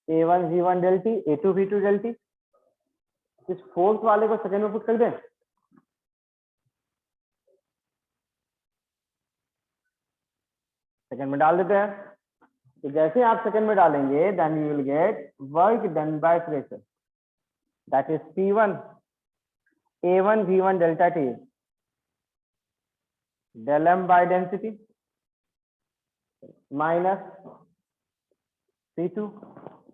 A1 V1 डेल्टी, A2 V2 डेल्टी। इस फोर्थ वाले को सेकंड में पुट कर दें, सेकंड में डाल देते हैं। तो जैसे आप सेकंड में डालेंगे then you will get work done by pressure, that is P1 A1 V1 delta T del M by density minus P2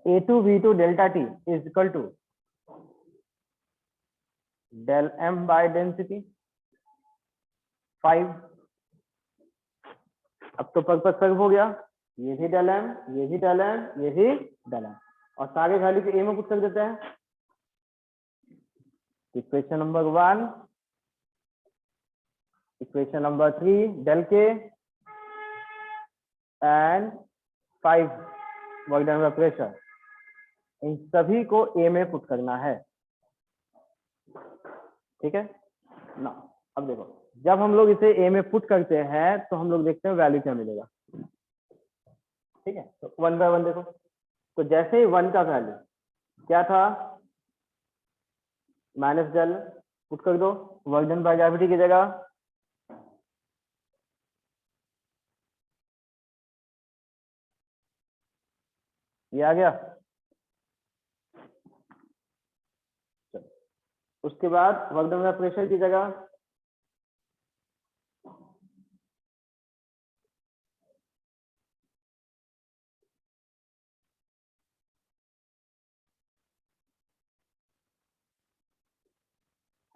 A2 V2 delta T is equal to del M by density 5। अब तो पग सर्व हो गया, ये भी del M, ये भी del M, ये भी डेल एम, और सारे वैल्यू को ए में पुट कर देते हैं। Equation number 1, equation number 3 del के and 5 work done by pressure, इन सभी को ए में पुट करना है। ठीक है ना। अब देखो जब हम लोग इसे ए में पुट करते हैं तो हम लोग देखते हैं वैल्यू क्या मिलेगा। ठीक है, तो 1 बाय 1 देखो, तो जैसे ही 1 का वैल्यू क्या था, माइनस डेल पुट कर दो वर्क डन बाय ग्रेविटी की जगह, ये आ गया। उसके बाद वर्क डन बाय प्रेशर की जगह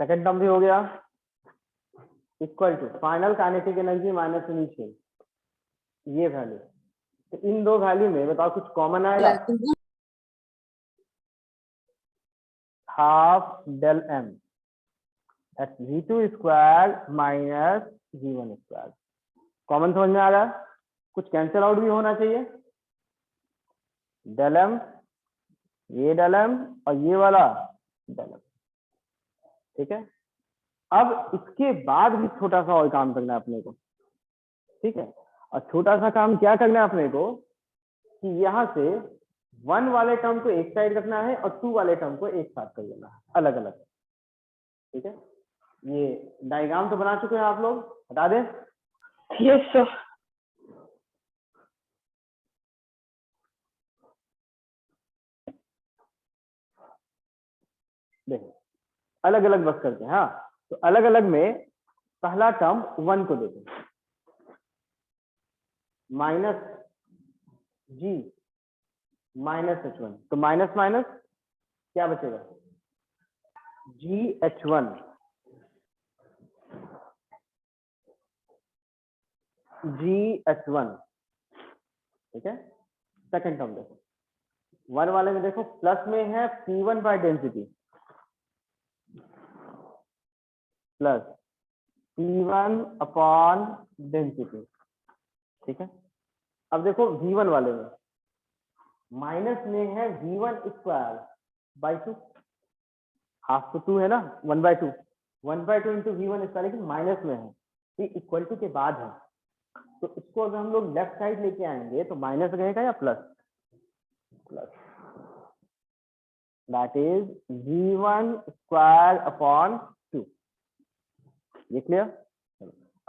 सेकंड टर्म भी हो गया, equal to final kinetic energy minus initial, ये वैल्यू। तो इन दो वैल्यू में बताओ कुछ कॉमन आएगा, half del M that v2 square minus v1 square. Common समझ में आ रहा है, कुछ कैंसिल आउट भी होना चाहिए। डेल एम, ये डेल एम और ये वाला डेल एम। ठीक है, अब इसके बाद भी छोटा सा और काम करना है अपने को। ठीक है, और छोटा सा काम क्या करना है अपने को कि यहाँ से 1 वाले टर्म को एक साइड रखना है और 2 वाले टर्म को एक साथ कर लेना है, अलग अलग। ठीक है, ये डायग्राम तो बना चुके हैं आप लोग, बता दें। Yes, sir. देखो अलग अलग बस करते हैं। हाँ, तो अलग अलग में पहला टर्म 1 को देते, माइनस जी माइनस h1, तो माइनस माइनस क्या बचेगा, जी h1, जी h1। ठीक है, सेकंड टर्म देखो, 1 वाले में देखो प्लस में है P1 by density plus P1 upon density. ठीक है, अब देखो V1 वाले में माइनस में है V1 स्क्वायर बाई 2, हाफ तो 2 है ना, 1/2, 1/2 इंटू V1 स्क्वायर, लेकिन माइनस में है, ये इक्वल टू के बाद है, तो इसको अगर हम लोग लेफ्ट साइड लेके आएंगे तो माइनस रहेगा या plus, plus, that is V1 square upon 2। ये क्लियर।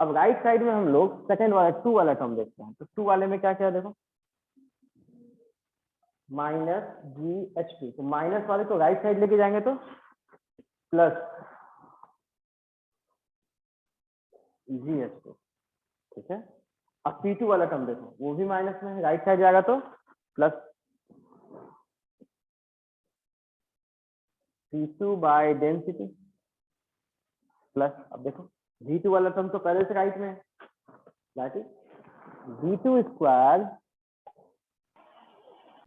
अब राइट साइड में हम लोग सेकंड वाला 2 वाला टर्म देखते हैं, तो 2 वाले में क्या क्या देखो, माइनस GH2, तो माइनस वाले को राइट साइड लेके जाएंगे तो प्लस GH2। ठीक है, अब P2 वाला टर्म देखो, वो भी माइनस में है, राइट साइड जाएगा तो plus P2 by density plus, अब देखो V2 वाला टर्म तो पहले से राइट में है, that is V2 square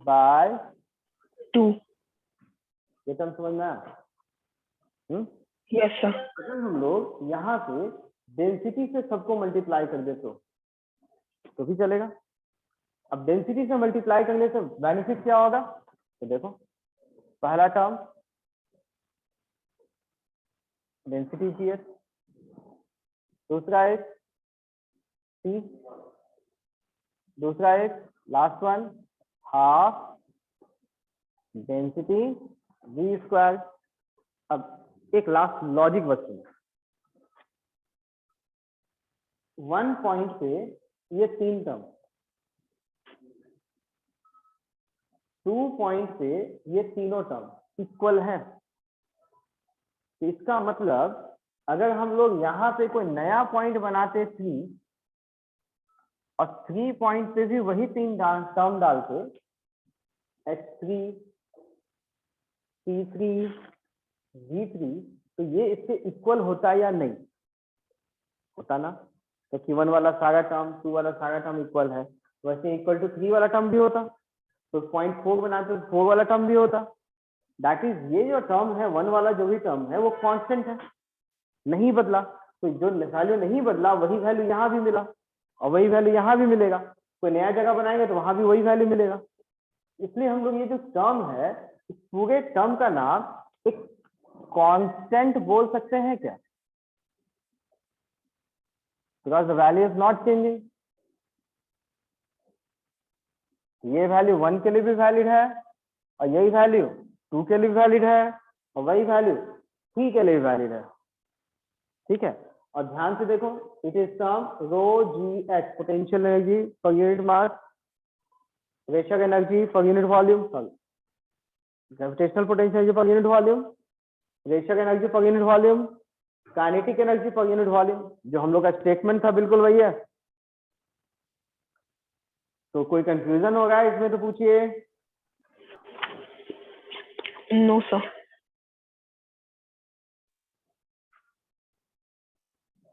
by 2. ये टर्म समझ में आया। Yes, sir. अगर हम लोग यहाँ से डेंसिटी से सबको मल्टीप्लाई कर दे तो भी चलेगा। अब डेंसिटी से मल्टीप्लाई करने से बेनिफिट क्या होगा, तो देखो पहला टर्म डेंसिटी GH, दूसरा एक T, दूसरा एक last one half density V square. अब एक लास्ट लॉजिक बस सुनो, 1 पॉइंट पे ये 3 टर्म, 2 पॉइंट पे ये तीनों टर्म इक्वल है, तो इसका मतलब अगर हम लोग यहाँ पे कोई नया पॉइंट बनाते 3 और 3 पॉइंट पे भी वही 3 टर्म डालते, H3, P3, V3, तो ये इससे इक्वल होता या नहीं होता ना, क्योंकि 1 वाला सारा टर्म 2 वाला सारा टर्म इक्वल है, वैसे इक्वल टू 3 वाला टर्म भी होता, तो 0.4 बनाते तो 4 वाला टर्म भी होता। दैट इज ये जो टर्म है 1 वाला जो भी टर्म है वो कांस्टेंट है, नहीं बदला, तो जो वैल्यू नहीं बदला वही वैल्यू यहाँ भी मिला और वही वैल्यू यहाँ भी मिलेगा, कोई नया जगह बनाएंगे तो वहां भी वही वैल्यू मिलेगा। इसलिए हम लोग ये जो टर्म है, इस पूरे टर्म का नाम एक कांस्टेंट बोल सकते हैं क्या? Because the value is not changing. ये वैल्यू 1 के लिए भी वैलिड है, और यही वैल्यू 2 के लिए भी वैलिड है, और वही वैल्यू 3 के लिए भी वैलिड है। ठीक है, और ध्यान से देखो, it is term rho G H, potential energy per unit mass, pressure energy per unit volume, gravitational potential energy per unit volume, pressure energy per unit volume, kinetic energy per unit volume. जो हम लोग का statement था बिल्कुल वही है। तो कोई कंफ्यूजन होगा इसमें तो पूछिए। No sir.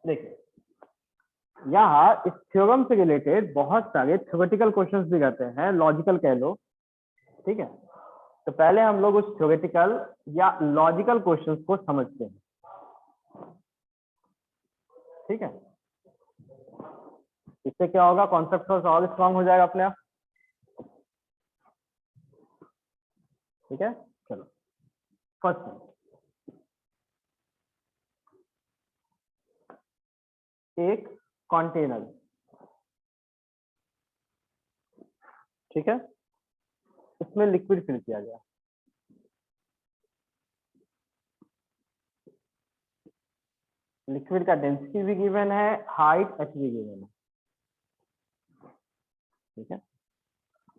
देखिए, यहाँ इस थ्योरम से रिलेटेड बहुत सारे थ्योरेटिकल क्वेश्चंस भी रहते हैं, लॉजिकल कह लो। ठीक है, तो पहले हम लोग उस थ्योरेटिकल या लॉजिकल क्वेश्चंस को समझते हैं। ठीक है, इससे क्या होगा, कॉन्सेप्ट और स्ट्रांग हो जाएगा अपने आप। ठीक है, चलो फर्स्ट एक कंटेनर। ठीक है, इसमें लिक्विड फिल किया गया। लिक्विड का डेंसिटी भी गिवन है, हाइट एच भी गिवन है। ठीक है,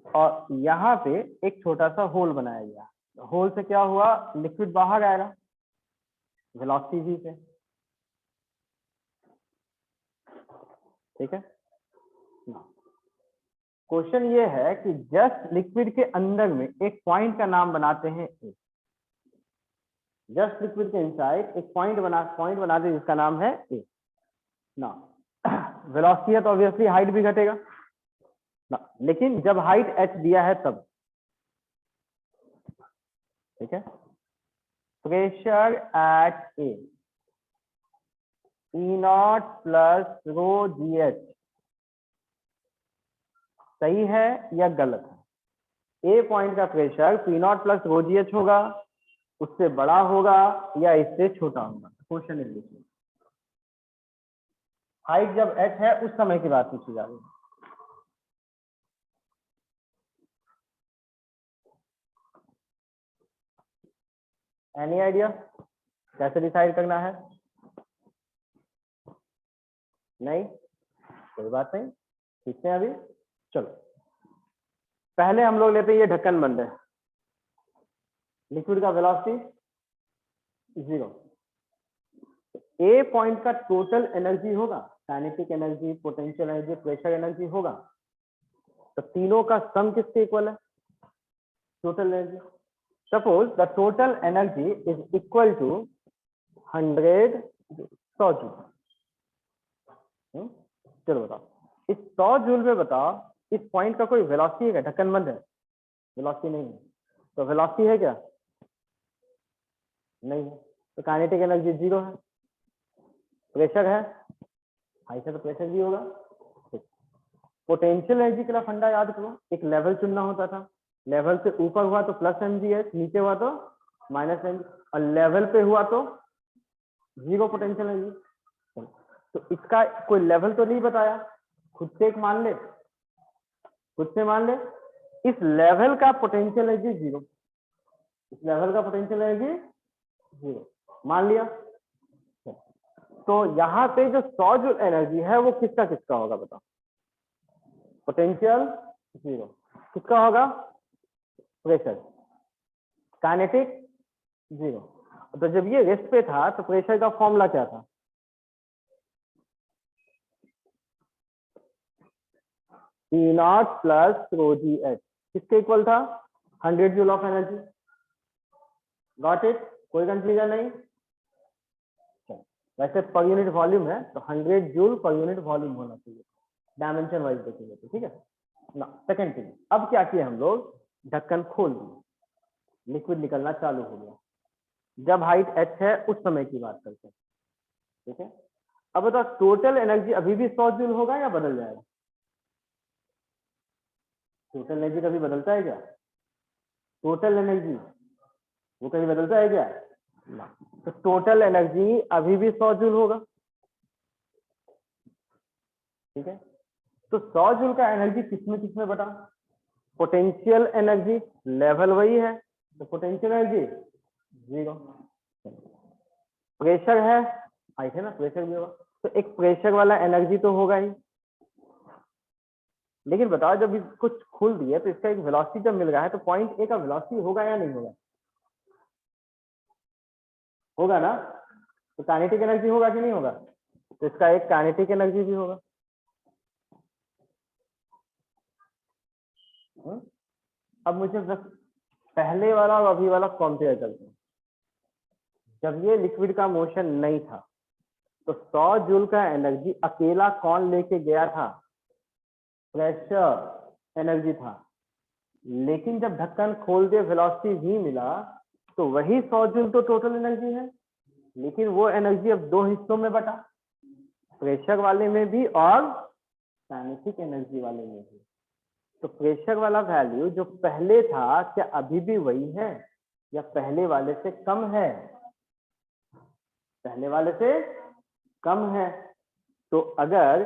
और यहाँ पे एक छोटा सा होल बनाया गया। होल से क्या हुआ, लिक्विड बाहर आएगा वेलोसिटी v से। ठीक है, क्वेश्चन ये है कि जस्ट लिक्विड के अंदर में एक पॉइंट का नाम बनाते हैं ए। जस्ट लिक्विड के इनसाइड एक पॉइंट बनाते हैं जिसका नाम है ए ना। वेलोसिटी है तो ऑब्वियसली हाइट भी घटेगा ना, लेकिन जब हाइट h दिया है तब। ठीक है, pressure at A E0 plus row G H सही है या गलत है? ए पॉइंट का प्रेशर P0 प्लस रो जी एच होगा, उससे बड़ा होगा या इससे छोटा होगा? Question is this. हाइट जब h है उस समय की बात पूछी जा रही है। एनी आइडिया कैसे डिसाइड करना है? नहीं, कोई बात नहीं, सीखते हैं अभी। चलो पहले हम लोग लेते हैं, ये ढक्कन बंद है, लिक्विड का वेलोसिटी 0। ए पॉइंट का टोटल एनर्जी होगा, kinetic energy, potential energy, pressure energy होगा। तो तीनों का सम किसके इक्वल है? Total energy. Suppose the total energy is equal to 100 joule. चलो बताओ, इस 100 जूल में बताओ, इस पॉइंट का कोई वेलोसिटी है क्या? ढक्कन बंद है, वेलोसिटी नहीं है, तो वेलोसिटी है क्या? नहीं है, तो काइनेटिक एनर्जी 0 है। प्रेशर है, हाई से तो प्रेशर भी होगा। पोटेंशियल एनर्जी के लिए फंडा याद करो, एक लेवल चुनना होता था। लेवल से ऊपर हुआ तो प्लस mgh, नीचे हुआ तो माइनस mg, और लेवल पे हुआ तो 0 पोटेंशियल एनर्जी। तो इसका कोई लेवल तो नहीं बताया, खुद से एक मान ले, खुद से मान ले इस लेवल का पोटेंशियल एनर्जी 0, इस लेवल का पोटेंशियल एनर्जी 0 मान लिया। तो यहाँ पे जो 100 जूल एनर्जी है वो किसका किसका होगा बताओ? पोटेंशियल 0, किसका होगा? Pressure, kinetic 0। तो जब ये रेस्ट पे था तो प्रेशर का फॉर्मूला क्या था? E0 प्लस रो जी एच, किसके इक्वल था? 100 joule of energy. Got it? कोई कंफ्यूजन नहीं? वैसे पर यूनिट वॉल्यूम है तो 100 जूल पर यूनिट वॉल्यूम होना चाहिए, डायमेंशन वाइज देखेंगे तो। ठीक है ना। सेकंड थिंग, अब क्या किया हम लोग, ढक्कन खोल दिया, लिक्विड निकलना चालू हो गया। जब हाइट h है उस समय की बात करते हैं। ठीक है, अब बताओ टोटल एनर्जी अभी भी 100 जूल होगा या बदल जाएगा? टोटल एनर्जी कभी बदलता है क्या? टोटल एनर्जी वो कभी बदलता है क्या? ना। तो टोटल एनर्जी अभी भी 100 जूल होगा, ठीक है। तो 100 जूल का एनर्जी किसमें बटा? पोटेंशियल एनर्जी लेवल वही है, तो पोटेंशियल एनर्जी 0। प्रेशर है, आई है ना, प्रेशर भी होगा, तो एक प्रेशर वाला एनर्जी तो होगा ही। लेकिन बताओ जब कुछ खुल दिया तो इसका एक वेलोसिटी जब मिल रहा है तो पॉइंट ए का वेलोसिटी होगा या नहीं होगा? होगा ना। तो काइनेटिक एनर्जी होगा कि नहीं होगा? तो इसका एक काइनेटिक एनर्जी भी होगा। अब मुझे बस पहले वाला और अभी वाला कंपेयर करते हैं। जब ये लिक्विड का मोशन नहीं था तो 100 जूल का एनर्जी अकेला कौन लेके गया था? प्रेशर एनर्जी था। लेकिन जब ढक्कन खोल दिया वेलोसिटी भी मिला तो वही 100 जूल तो टोटल एनर्जी है, लेकिन वो एनर्जी अब दो हिस्सों में बटा, प्रेशर वाले में भी और काइनेटिक एनर्जी वाले में भी। तो प्रेशर वाला वैल्यू जो पहले था क्या अभी भी वही है या पहले वाले से कम है? पहले वाले से कम है। तो अगर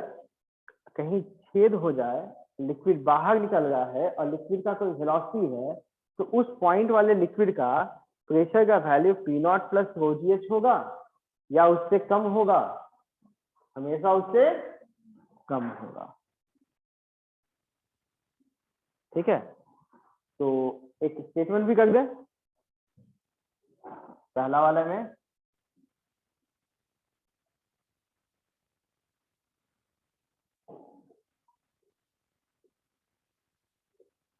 कहीं छेद हो जाए, लिक्विड बाहर निकल रहा है और लिक्विड का कोई वेलोसिटी है, तो उस पॉइंट वाले लिक्विड का प्रेशर का वैल्यू P0 प्लस ρgh होगा या उससे कम होगा? हमेशा उससे कम होगा, ठीक है। तो एक स्टेटमेंट भी कर दे पहला वाले में,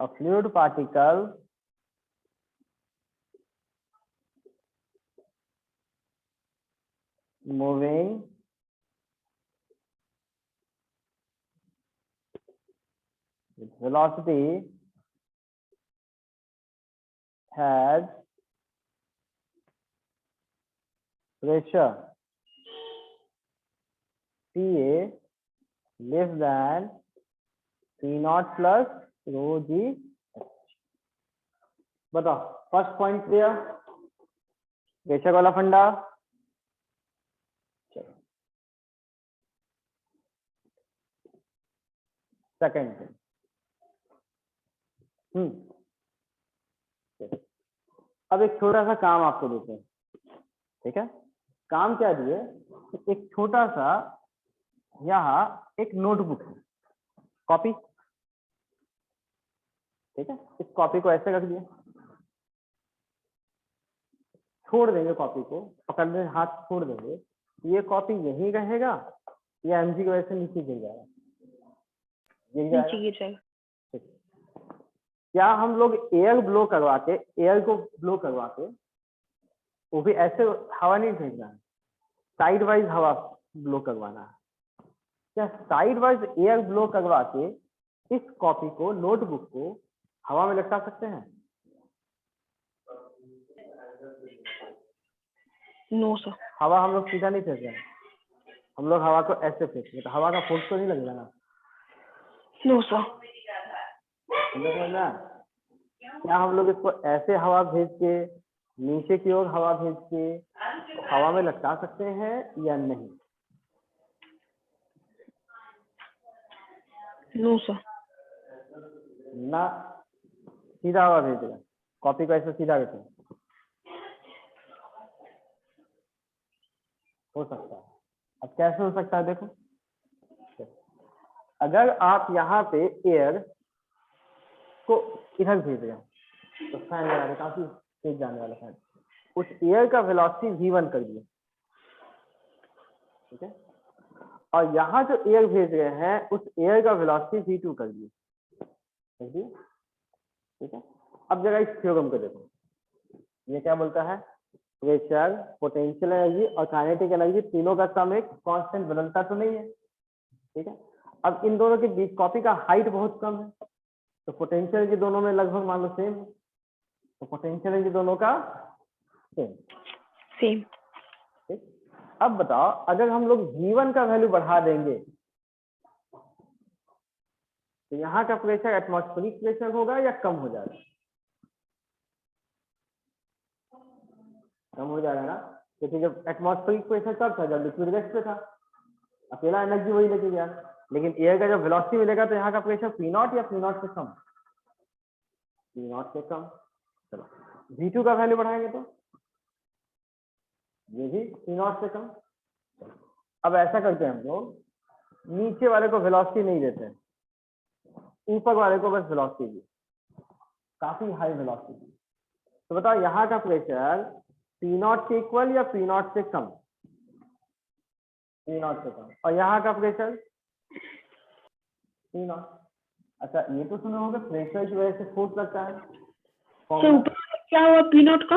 a fluid particle moving with velocity has pressure Pa less than P0 plus ρg। बताओ फर्स्ट पॉइंट क्लियर, प्रेशर वाला फंडा। सेकंड अब एक छोटा सा काम आपको देते हैं, ठीक है। काम क्या दिए? एक छोटा सा यहाँ एक नोटबुक है, कॉपी, ठीक है। इस कॉपी को ऐसे रख दिया, छोड़ देंगे कॉपी को, पकड़ने हाथ छोड़ देंगे, ये कॉपी यहीं रहेगा या एमजी की वजह से नीचे गिर जाएगा? नीचे गिर जाएगा। क्या हम लोग एयर ब्लो करवा के, एयर को ब्लो करवा के, वो भी ऐसे हवा नहीं भेजना है, साइड वाइज हवा ब्लो करवाना है। क्या साइड वाइज एयर ब्लो करवा के इस कॉपी को, नोटबुक को हवा में लटका सकते हैं? No sir. हवा हम लोग सीधा नहीं फेंक रहे हैं, हम लोग हवा को ऐसे फेंकेंगे तो हवा का फोर्स तो नहीं लगेगा ना। No sir. क्या हम लोग इसको ऐसे हवा भेज के, नीचे की ओर हवा भेज के हवा में लटका सकते हैं या नहीं? No sir. ना, सीधा हवा भेजेगा, कॉपी को ऐसे सीधा रखें, हो सकता है। अब कैसे हो सकता है देखो, अगर आप यहाँ पे एयर को इधर भेज रहे हैं तो फैन लगा दें, काफी तेज जाने वाला फैन, उस एयर का वेलोसिटी v1 कर दिए, ठीक है। और यहाँ जो एयर भेज रहे हैं उस एयर का वेलोसिटी v2 कर दिए, ठीक है। अब जरा इस थ्योरम को देखो, ये क्या बोलता है? प्रेशर, पोटेंशियल एनर्जी और काइनेटिक एनर्जी तीनों का सम एक कांस्टेंट, बदलता तो नहीं है, ठीक है। अब इन दोनों के बीच कॉपी का हाइट बहुत कम है, तो पोटेंशियल एनर्जी दोनों में लगभग मान लो सेम है, तो पोटेंशियल एनर्जी दोनों का सेम। ठीक। अब बताओ अगर हम लोग v1 का वैल्यू बढ़ा देंगे तो यहाँ का प्रेशर एटमॉस्फेरिक प्रेशर होगा या कम हो जाएगा? कम हो जाएगा ना, क्योंकि जब एटमॉस्फेरिक प्रेशर तब था जब लिक्विड रेस्ट पे था, अकेला एनर्जी वही लेके गया। लेकिन एयर का जब वेलोसिटी मिलेगा तो यहाँ का प्रेशर पी नॉट या पी नॉट से कम? पी नॉट से कम। चलो V2 का वैल्यू बढ़ाएंगे तो ये भी पी नॉट से कम। अब ऐसा करते हैं हम लोग, नीचे वाले को वेलोसिटी नहीं देते हैं, ऊपर वाले को बस वेलोसिटी दी, काफी हाई वेलोसिटी। तो बताओ यहाँ का प्रेशर पी नॉट के इक्वल या पी नॉट से कम? पी नॉट से कम। और यहाँ का प्रेशर पी नॉट। अच्छा ये तो सुने होंगे प्रेशर की वजह से फोर्स लगता है, सर ऊपर क्या हुआ पी नॉट का?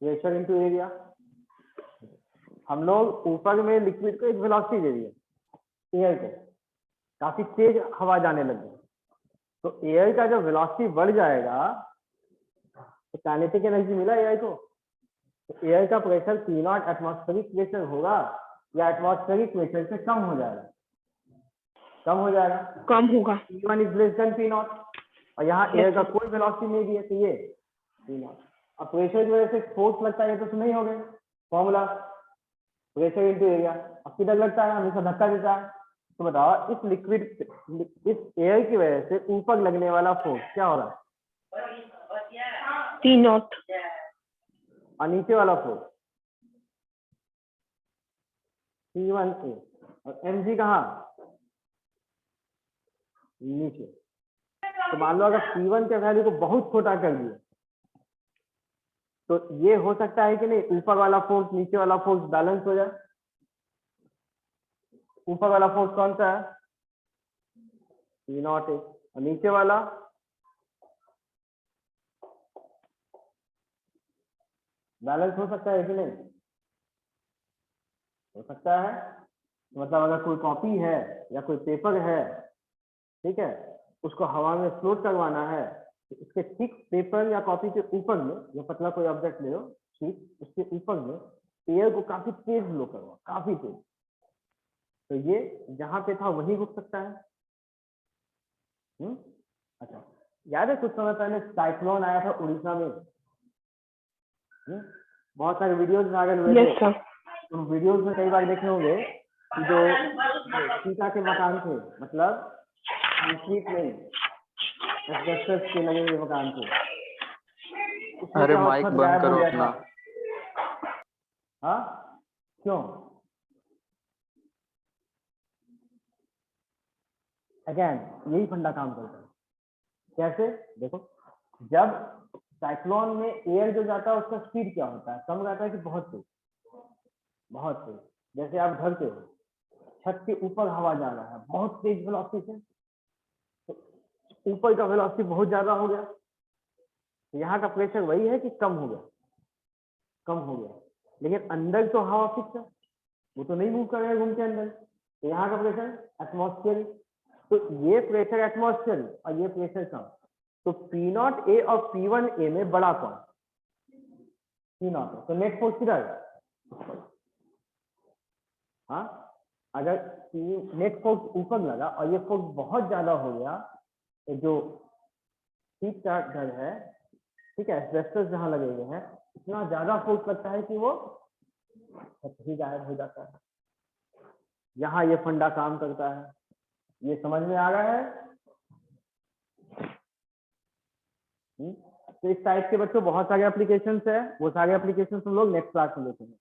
Pressure into area. हम लोग ऊपर में लिक्विड को एक वेलोसिटी दे दिए एयर को, काफी तेज हवा जाने लग गई, तो एयर का जब वेलोसिटी बढ़ जाएगा तो काइनेटिक एनर्जी मिला एयर को। तो एयर का pressure P not atmospheric pressure होगा या एटमॉस्फेरिक प्रेशर से कम हो जाएगा? कम हो जाएगा। कम होगा। P1 is less than P not, और यहाँ एयर का कोई वेलोसिटी नहीं दिया तो ये पी नॉट। अब प्रेशर की वजह से फोर्स लगता है, ये तो नहीं हो गए फॉर्मूला, प्रेशर इनटू एरिया। अब किधर लगता है? हमेशा धक्का देता है। तो बताओ इस लिक्विड, इस एयर की वजह से ऊपर लगने वाला फोर्स क्या हो रहा है? P not. और नीचे वाला फोर्स P1A, और mg कहाँ? नीचे। तो मान लो अगर P1 के वैल्यू को बहुत छोटा कर दिए तो ये हो सकता है कि नहीं, ऊपर वाला फोर्स नीचे वाला फोर्स बैलेंस हो जाए। ऊपर वाला फोर्स कौन सा है? P नॉट है, और नीचे वाला बैलेंस हो सकता है कि नहीं? हो सकता है। मतलब अगर कोई कॉपी है या कोई पेपर है, ठीक है, उसको हवा में फ्लोट करवाना है, तो उसके ठीक पेपर या कॉपी के ऊपर में, या पतला कोई ऑब्जेक्ट ले लो, ठीक उसके ऊपर में एयर को काफी तेज ब्लो करवा, काफी तेज, तो ये जहां पे था वही रुक सकता है। अच्छा याद है कुछ समय पहले साइक्लोन आया था उड़ीसा में? बहुत सारे वीडियोज वायरल हुए यस थे। सर। उन वीडियोज में कई बार देखे होंगे कि जो सीता के मकान थे, मतलब कंक्रीट नहीं, एस्बेस्टस के लगे हुए मकान थे, उसमें अरे क्या माइक छत बंद गायब हो करो गया अपना। था। हाँ क्यों? अगेन यही फंडा काम करता है। कैसे? देखो, जब साइक्लोन में एयर जो जाता है उसका स्पीड क्या होता है? कम रहता है कि बहुत तेज? बहुत तेज। जैसे आप घर पे हो, छत के ऊपर हवा जा रहा है बहुत तेज वेलोसिटी से, तो ऊपर का वेलोसिटी बहुत ज्यादा हो गया, तो यहाँ का प्रेशर वही है कि कम हो गया? कम हो गया। लेकिन अंदर तो हवा फिक्स है, वो तो नहीं मूव करेगा घूम के अंदर, तो यहाँ का प्रेशर एटमॉस्फेयर, तो ये प्रेशर एटमॉस्फेयर और ये प्रेशर कम, तो पी नॉट ए और P1A में बड़ा कौन? पी नॉट है। तो नेट फोर्स किधर है? हाँ, अगर नेट फोर्स ऊपर लगा और ये फोर्स बहुत ज्यादा हो गया, तो जो हीट का घर है, ठीक है, एस्बेस्टस जहां लगे हुए हैं, इतना ज्यादा फोर्स लगता है कि वो ही गायब हो जाता है। यहाँ ये फंडा काम करता है। ये समझ में आ रहा है? तो इस टाइप के बच्चों बहुत सारे एप्लीकेशंस है, वो सारे एप्लीकेशंस हम लोग नेक्स्ट क्लास में देखेंगे।